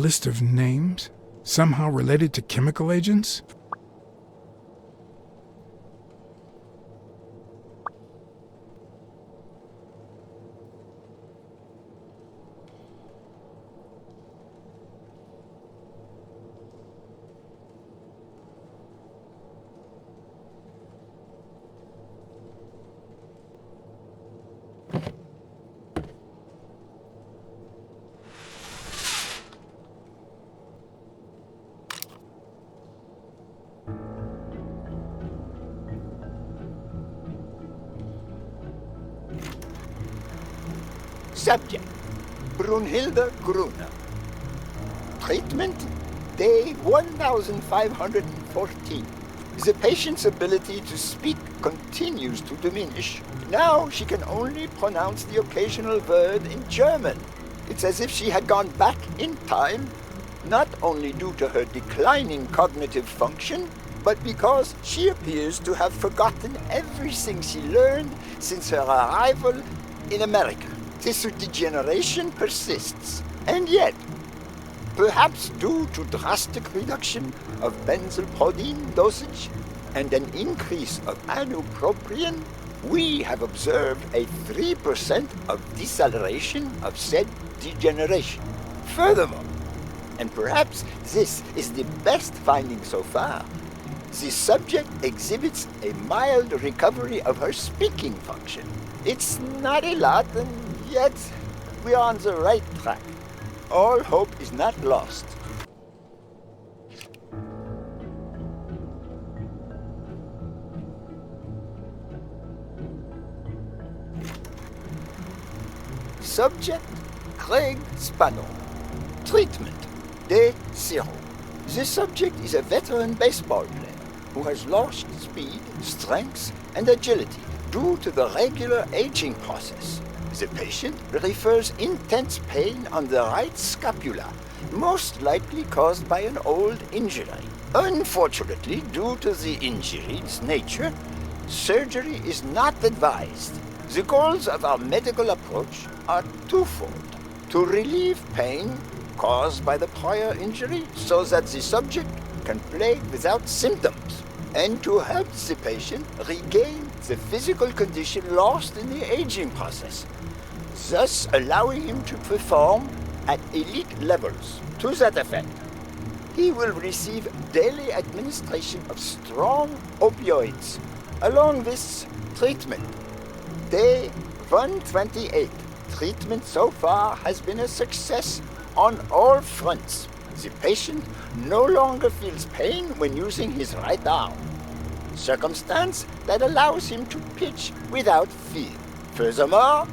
list of names? Somehow related to chemical agents? Subject, Brunhilde Grune. Treatment, day 1514. The patient's ability to speak continues to diminish. Now she can only pronounce the occasional word in German. It's as if she had gone back in time, not only due to her declining cognitive function, but because she appears to have forgotten everything she learned since her arrival in America. Tissue degeneration persists, and yet, perhaps due to drastic reduction of benzylproline dosage and an increase of ibuprofen, we have observed a 3% of deceleration of said degeneration. Furthermore, and perhaps this is the best finding so far, the subject exhibits a mild recovery of her speaking function. It's not a lot, and yet we are on the right track. All hope is not lost. Subject, Craig Spano. Treatment, day 0. The subject is a veteran baseball player who has lost speed, strength, and agility due to the regular aging process. The patient refers intense pain on the right scapula, most likely caused by an old injury. Unfortunately, due to the injury's nature, surgery is not advised. The goals of our medical approach are twofold: to relieve pain caused by the prior injury so that the subject can play without symptoms, and to help the patient regain the physical condition lost in the aging process, thus allowing him to perform at elite levels. To that effect, he will receive daily administration of strong opioids. Along this treatment, day 128, treatment so far has been a success on all fronts. The patient no longer feels pain when using his right arm, circumstance that allows him to pitch without fear. Furthermore,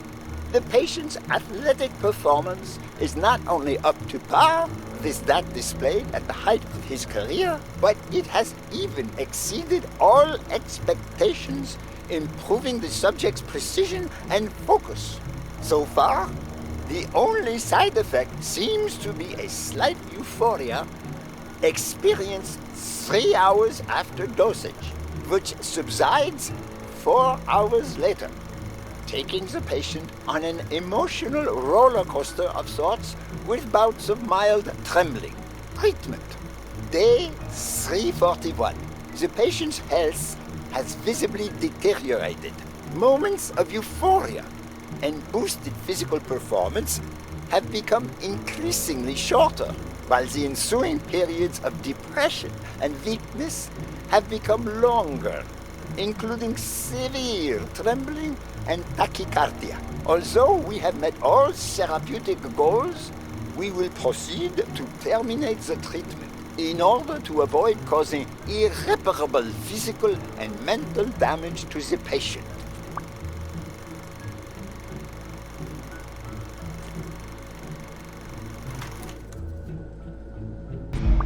the patient's athletic performance is not only up to par with that displayed at the height of his career, but it has even exceeded all expectations, improving the subject's precision and focus. So far, the only side effect seems to be a slight euphoria experienced 3 hours after dosage, which subsides 4 hours later, taking the patient on an emotional roller coaster of sorts with bouts of mild trembling. Treatment, day 341. The patient's health has visibly deteriorated. Moments of euphoria and boosted physical performance have become increasingly shorter, while the ensuing periods of depression and weakness have become longer, including severe trembling and tachycardia. Although we have met all therapeutic goals, we will proceed to terminate the treatment in order to avoid causing irreparable physical and mental damage to the patient.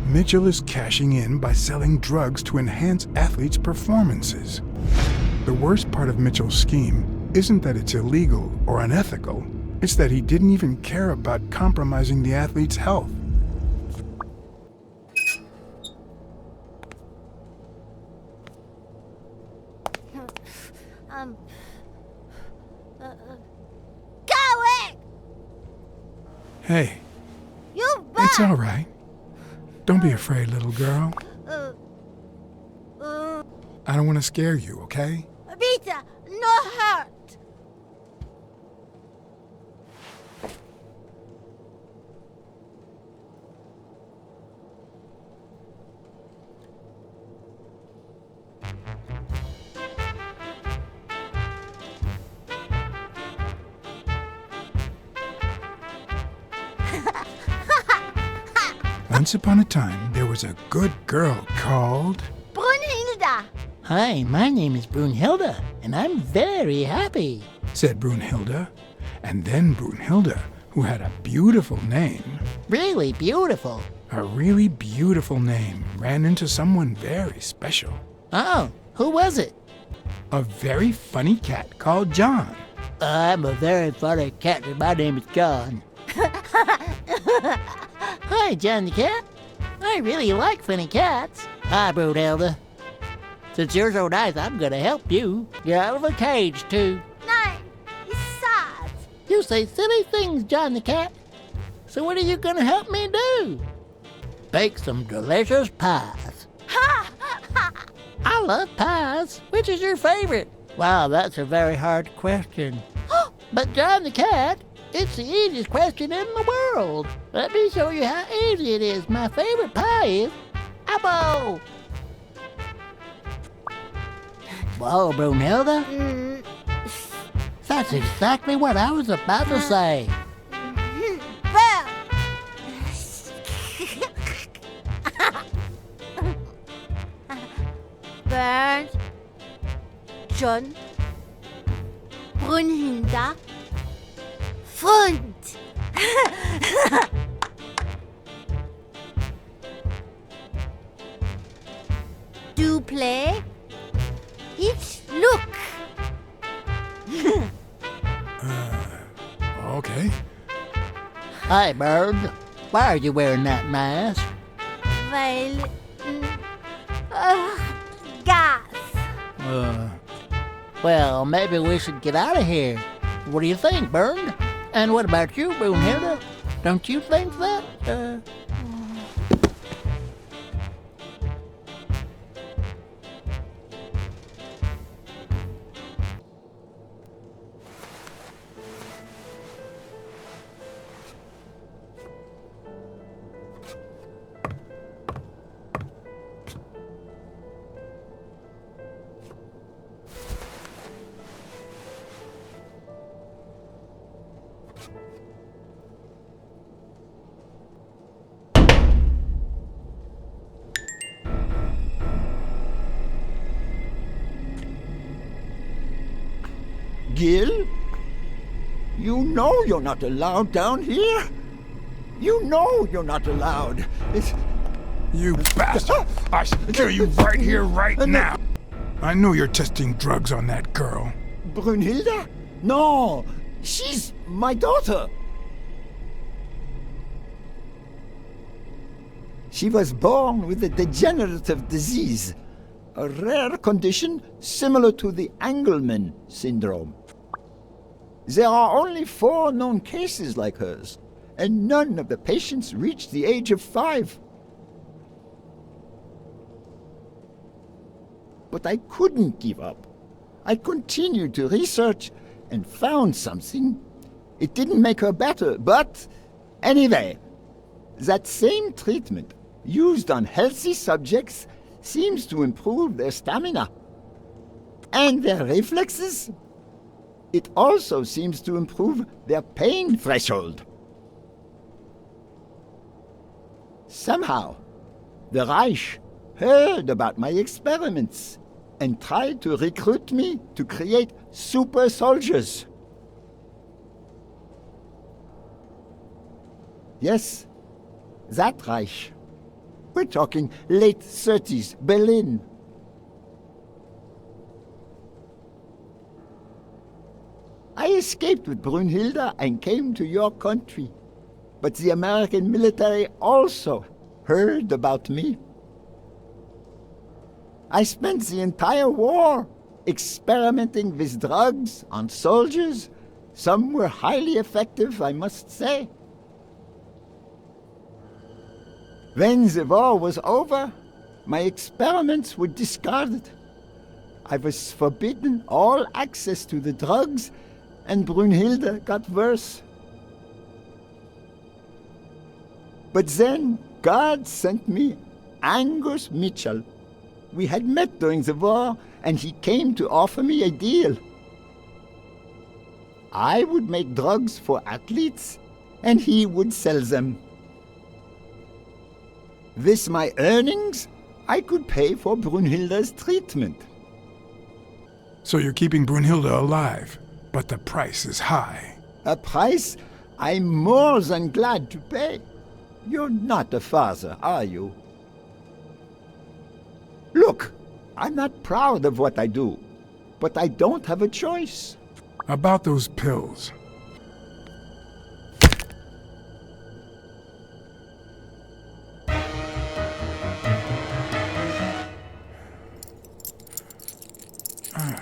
Mitchell is cashing in by selling drugs to enhance athletes' performances. The worst part of Mitchell's scheme isn't that it's illegal or unethical, it's that he didn't even care about compromising the athlete's health. Going! Hey. You It's all right. Don't be afraid, little girl. I don't want to scare you, okay? Rita, no hurt. Once upon a time, there was a good girl called... Brunhilda. Hi, my name is Brunhilde, and I'm very happy. said Brunhilde. And then Brunhilde, who had a beautiful name, Really beautiful. a really beautiful name, ran into someone very special. Oh, who was it? A very funny cat called John. I'm a very funny cat, and my name is John. Hi, John the cat. I really like funny cats. Hi, Brunhilde. Since you're so nice, I'm gonna help you get out of a cage, too. Nein, he's sad. You say silly things, John the cat. So what are you gonna help me do? Bake some delicious pies. I love pies. Which is your favorite? Wow, that's a very hard question. But John the cat, it's the easiest question in the world. Let me show you how easy it is. My favorite pie is apple. Whoa, Brunhilde. That's exactly what I was about to say. Well. Bernd, John, Brunhilda, Freund. Do play? Each look. Okay. Hi, Bird. Why are you wearing that mask? Weil. Gas. Well, maybe we should get out of here. What do you think, Bird? And what about you, Brunhilde? Don't you think that? Gil? You know you're not allowed down here. You know you're not allowed. You bastard! I should kill you right here, right now! I know you're testing drugs on that girl. Brunhilde? No, she's my daughter. She was born with a degenerative disease, a rare condition similar to the Engelmann syndrome. There are only 4 known cases like hers, and none of the patients reach the age of 5. But I couldn't give up. I continued to research and found something. It didn't make her better, but anyway, that same treatment used on healthy subjects seems to improve their stamina and their reflexes. It also seems to improve their pain threshold. Somehow, the Reich heard about my experiments and tried to recruit me to create super soldiers. Yes, that Reich. We're talking late 30s, Berlin. I escaped with Brunhilde and came to your country. But the American military also heard about me. I spent the entire war experimenting with drugs on soldiers. Some were highly effective, I must say. When the war was over, my experiments were discarded. I was forbidden all access to the drugs, and Brunhilde got worse. But then God sent me Angus Mitchell. We had met during the war, and he came to offer me a deal. I would make drugs for athletes, and he would sell them. With my earnings, I could pay for Brunhilde's treatment. So you're keeping Brunhilde alive, but the price is high. A price I'm more than glad to pay. You're not a father, are you? Look, I'm not proud of what I do, but I don't have a choice. About those pills.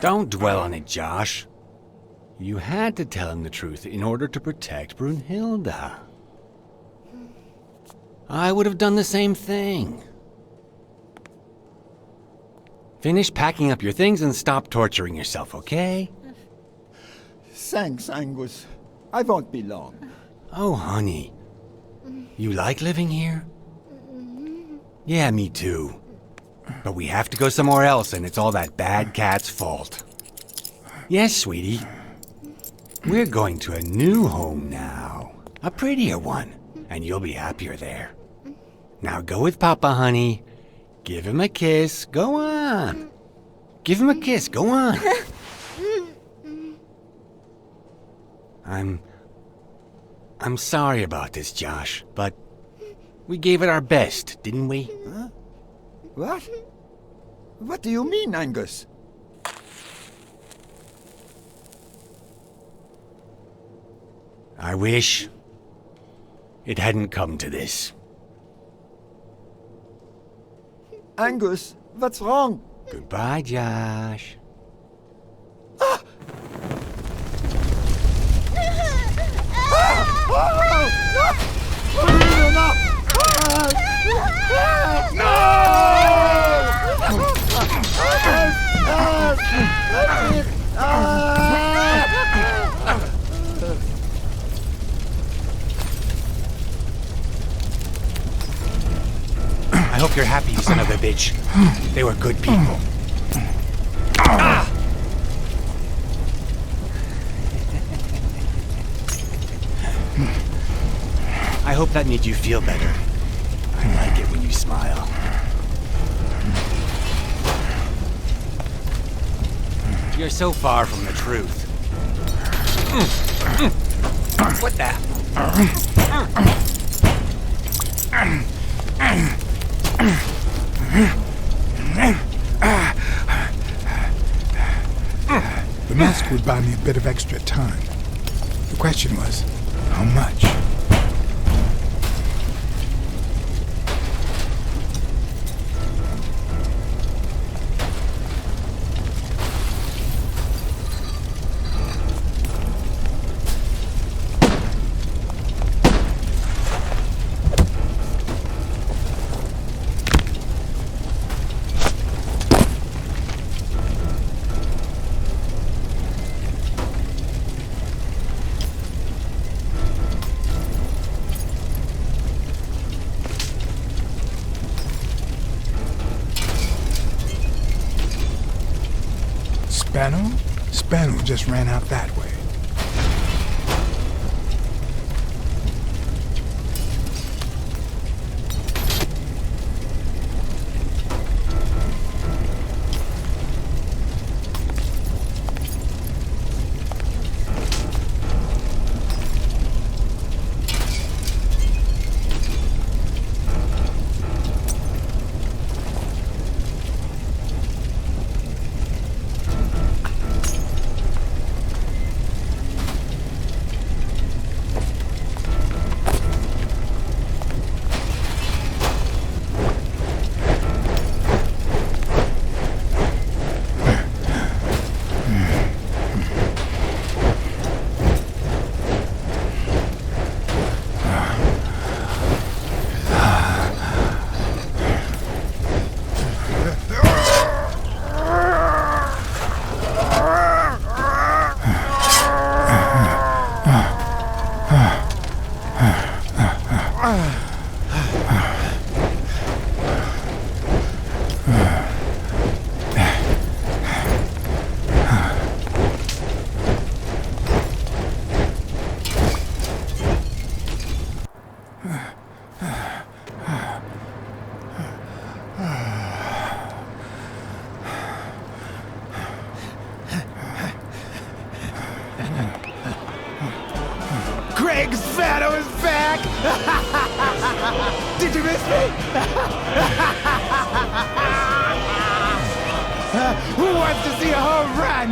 Don't dwell on it, Josh. You had to tell him the truth in order to protect Brunhilde. I would have done the same thing. Finish packing up your things and stop torturing yourself, okay? Thanks, Angus. I won't be long. Oh, honey. You like living here? Yeah, me too. But we have to go somewhere else, and it's all that bad cat's fault. Yes, sweetie. We're going to a new home now. A prettier one, and you'll be happier there. Now go with Papa, honey. Give him a kiss. Go on. Give him a kiss. Go on. I'm sorry about this, Josh, but we gave it our best, didn't we? Huh? What? What do you mean, Angus? I wish it hadn't come to this. Angus, what's wrong? Goodbye, Josh. I hope you're happy, you son of a bitch. They were good people. Ah! I hope that made you feel better. I like it when you smile. You're so far from the truth. What the? The mask would buy me a bit of extra time. The question was, how much? Spano just ran out that way. Spano is back! Did you miss me? Who wants to see a home run?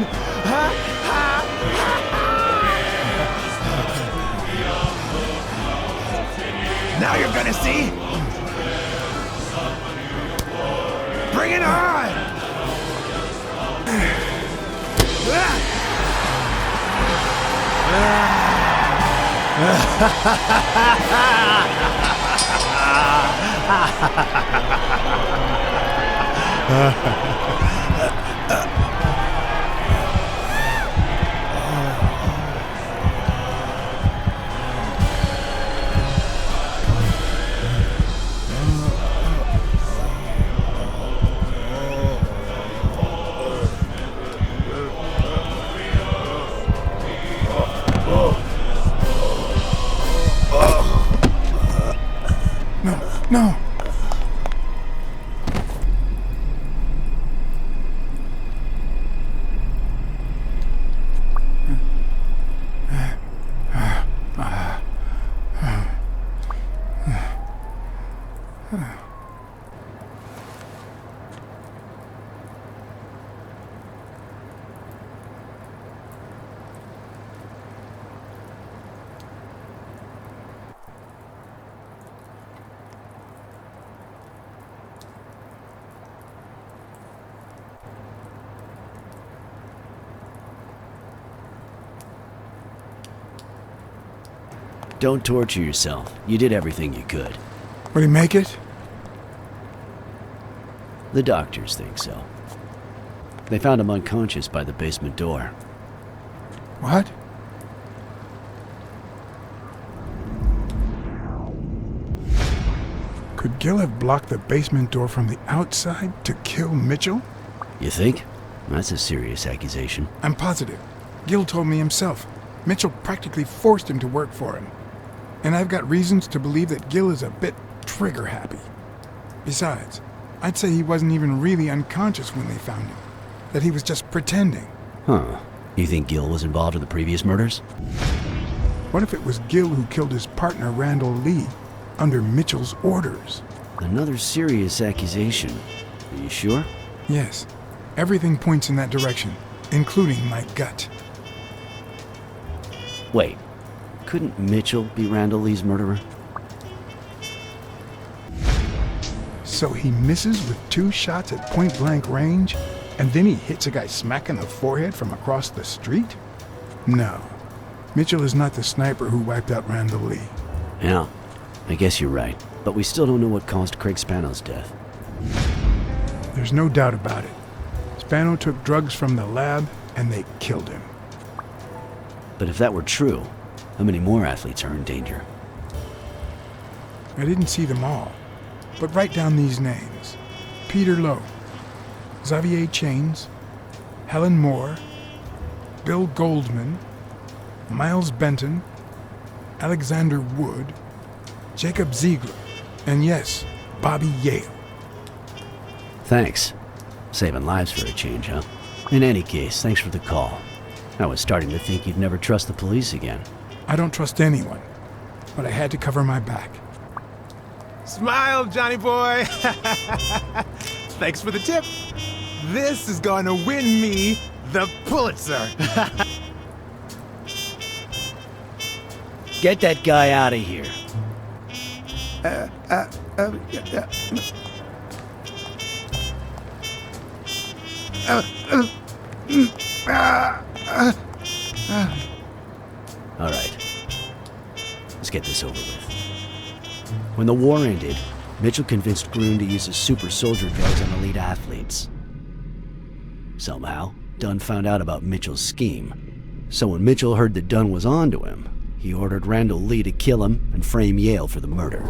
Now you're gonna see. Bring it on! No. Don't torture yourself. You did everything you could. Would he make it? The doctors think so. They found him unconscious by the basement door. What? Could Gil have blocked the basement door from the outside to kill Mitchell? You think? That's a serious accusation. I'm positive. Gil told me himself. Mitchell practically forced him to work for him. And I've got reasons to believe that Gil is a bit trigger-happy. Besides, I'd say he wasn't even really unconscious when they found him. That he was just pretending. Huh. You think Gil was involved in the previous murders? What if it was Gil who killed his partner Randall Lee under Mitchell's orders? Another serious accusation. Are you sure? Yes. Everything points in that direction, including my gut. Wait. Couldn't Mitchell be Randall Lee's murderer? So he misses with 2 shots at point-blank range, and then he hits a guy smack in the forehead from across the street? No. Mitchell is not the sniper who wiped out Randall Lee. Yeah, I guess you're right. But we still don't know what caused Craig Spano's death. There's no doubt about it. Spano took drugs from the lab, and they killed him. But if that were true, how many more athletes are in danger? I didn't see them all, but write down these names. Peter Lowe, Xavier Chains, Helen Moore, Bill Goldman, Miles Benton, Alexander Wood, Jacob Ziegler, and yes, Bobby Yale. Thanks. Saving lives for a change, huh? In any case, thanks for the call. I was starting to think you'd never trust the police again. I don't trust anyone, but I had to cover my back. Smile, Johnny boy. Thanks for the tip. This is going to win me the Pulitzer. Get that guy out of here. All right. Let's get this over with. When the war ended, Mitchell convinced Grune to use his super soldier drugs on elite athletes. Somehow, Dunn found out about Mitchell's scheme. So when Mitchell heard that Dunn was onto him, he ordered Randall Lee to kill him and frame Yale for the murder.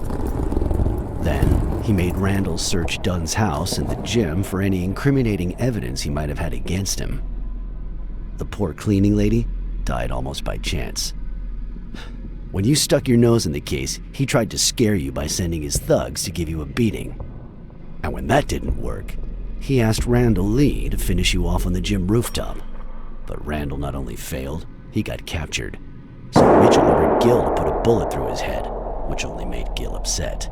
Then, he made Randall search Dunn's house and the gym for any incriminating evidence he might have had against him. The poor cleaning lady died almost by chance. When you stuck your nose in the case, he tried to scare you by sending his thugs to give you a beating. And when that didn't work, he asked Randall Lee to finish you off on the gym rooftop. But Randall not only failed, he got captured. So Mitchell ordered Gil to put a bullet through his head, which only made Gil upset.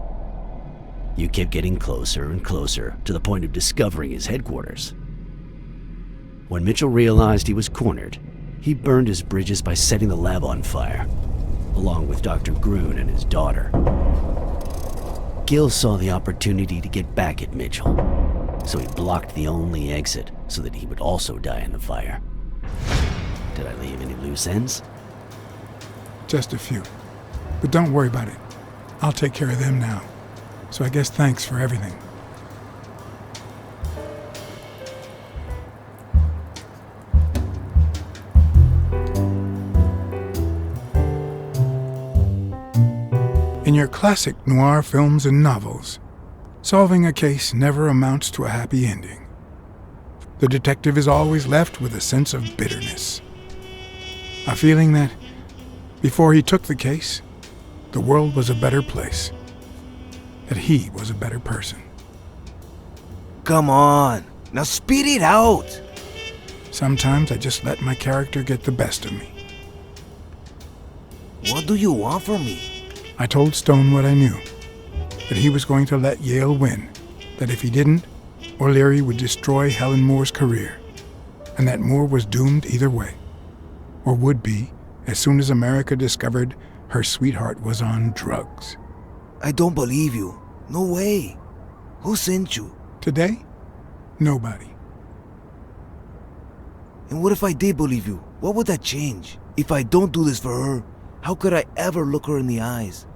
You kept getting closer and closer to the point of discovering his headquarters. When Mitchell realized he was cornered, he burned his bridges by setting the lab on fire, along with Dr. Grune and his daughter. Gil saw the opportunity to get back at Mitchell, so he blocked the only exit so that he would also die in the fire. Did I leave any loose ends? Just a few. But don't worry about it. I'll take care of them now. So I guess thanks for everything. In your classic noir films and novels, solving a case never amounts to a happy ending. The detective is always left with a sense of bitterness. A feeling that, before he took the case, the world was a better place. That he was a better person. Come on, now spit it out! Sometimes I just let my character get the best of me. What do you want from me? I told Stone what I knew, that he was going to let Yale win, that if he didn't, O'Leary would destroy Helen Moore's career, and that Moore was doomed either way, or would be as soon as America discovered her sweetheart was on drugs. I don't believe you. No way. Who sent you? Today? Nobody. And what if I did believe you? What would that change? If I don't do this for her, how could I ever look her in the eyes?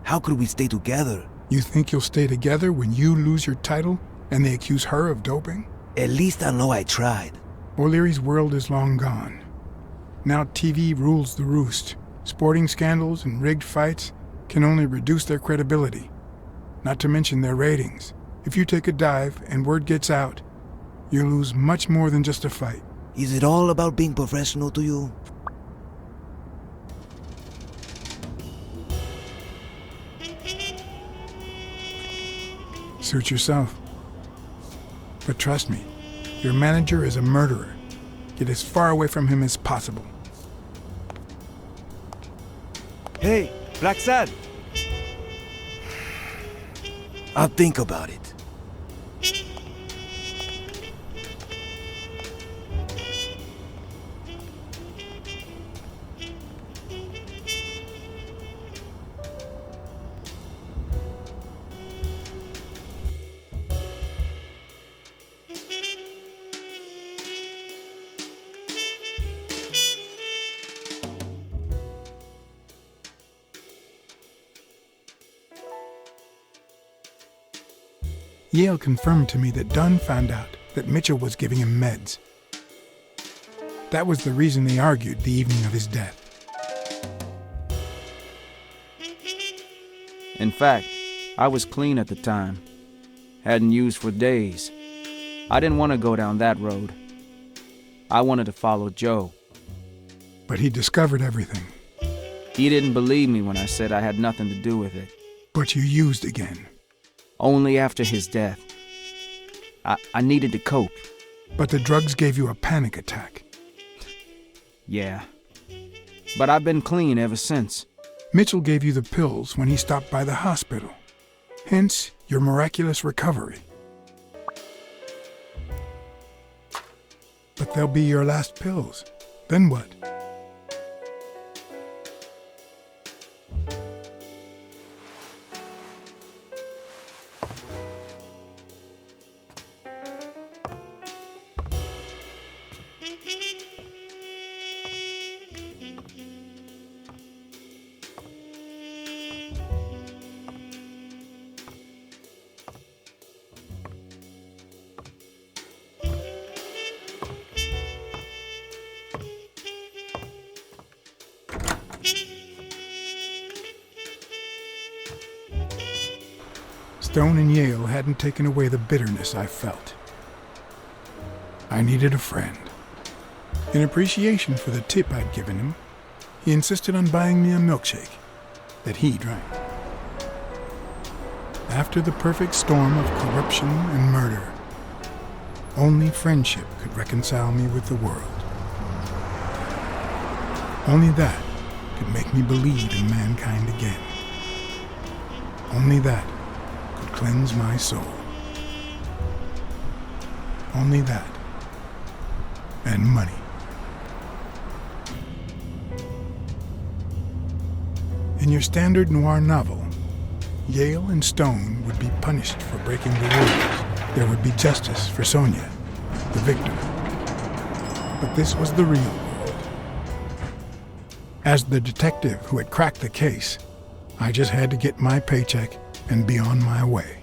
How could we stay together? You think you'll stay together when you lose your title and they accuse her of doping? At least I know I tried. O'Leary's world is long gone. Now TV rules the roost. Sporting scandals and rigged fights can only reduce their credibility, not to mention their ratings. If you take a dive and word gets out, you lose much more than just a fight. Is it all about being professional to you? Suit yourself. But trust me, your manager is a murderer. Get as far away from him as possible. Hey, Blacksad! I'll think about it. Yale confirmed to me that Dunn found out that Mitchell was giving him meds. That was the reason they argued the evening of his death. In fact, I was clean at the time. Hadn't used for days. I didn't want to go down that road. I wanted to follow Joe. But he discovered everything. He didn't believe me when I said I had nothing to do with it. But you used again. Only after his death. I needed to cope. But the drugs gave you a panic attack. Yeah. But I've been clean ever since. Mitchell gave you the pills when he stopped by the hospital. Hence, your miraculous recovery. But they'll be your last pills. Then what? Stone and Yale hadn't taken away the bitterness I felt. I needed a friend. In appreciation for the tip I'd given him, he insisted on buying me a milkshake that he drank. After the perfect storm of corruption and murder, only friendship could reconcile me with the world. Only that could make me believe in mankind again. Only that could cleanse my soul. Only that. And money. In your standard noir novel, Yale and Stone would be punished for breaking the rules. There would be justice for Sonia, the victim. But this was the real world. As the detective who had cracked the case, I just had to get my paycheck and be on my way.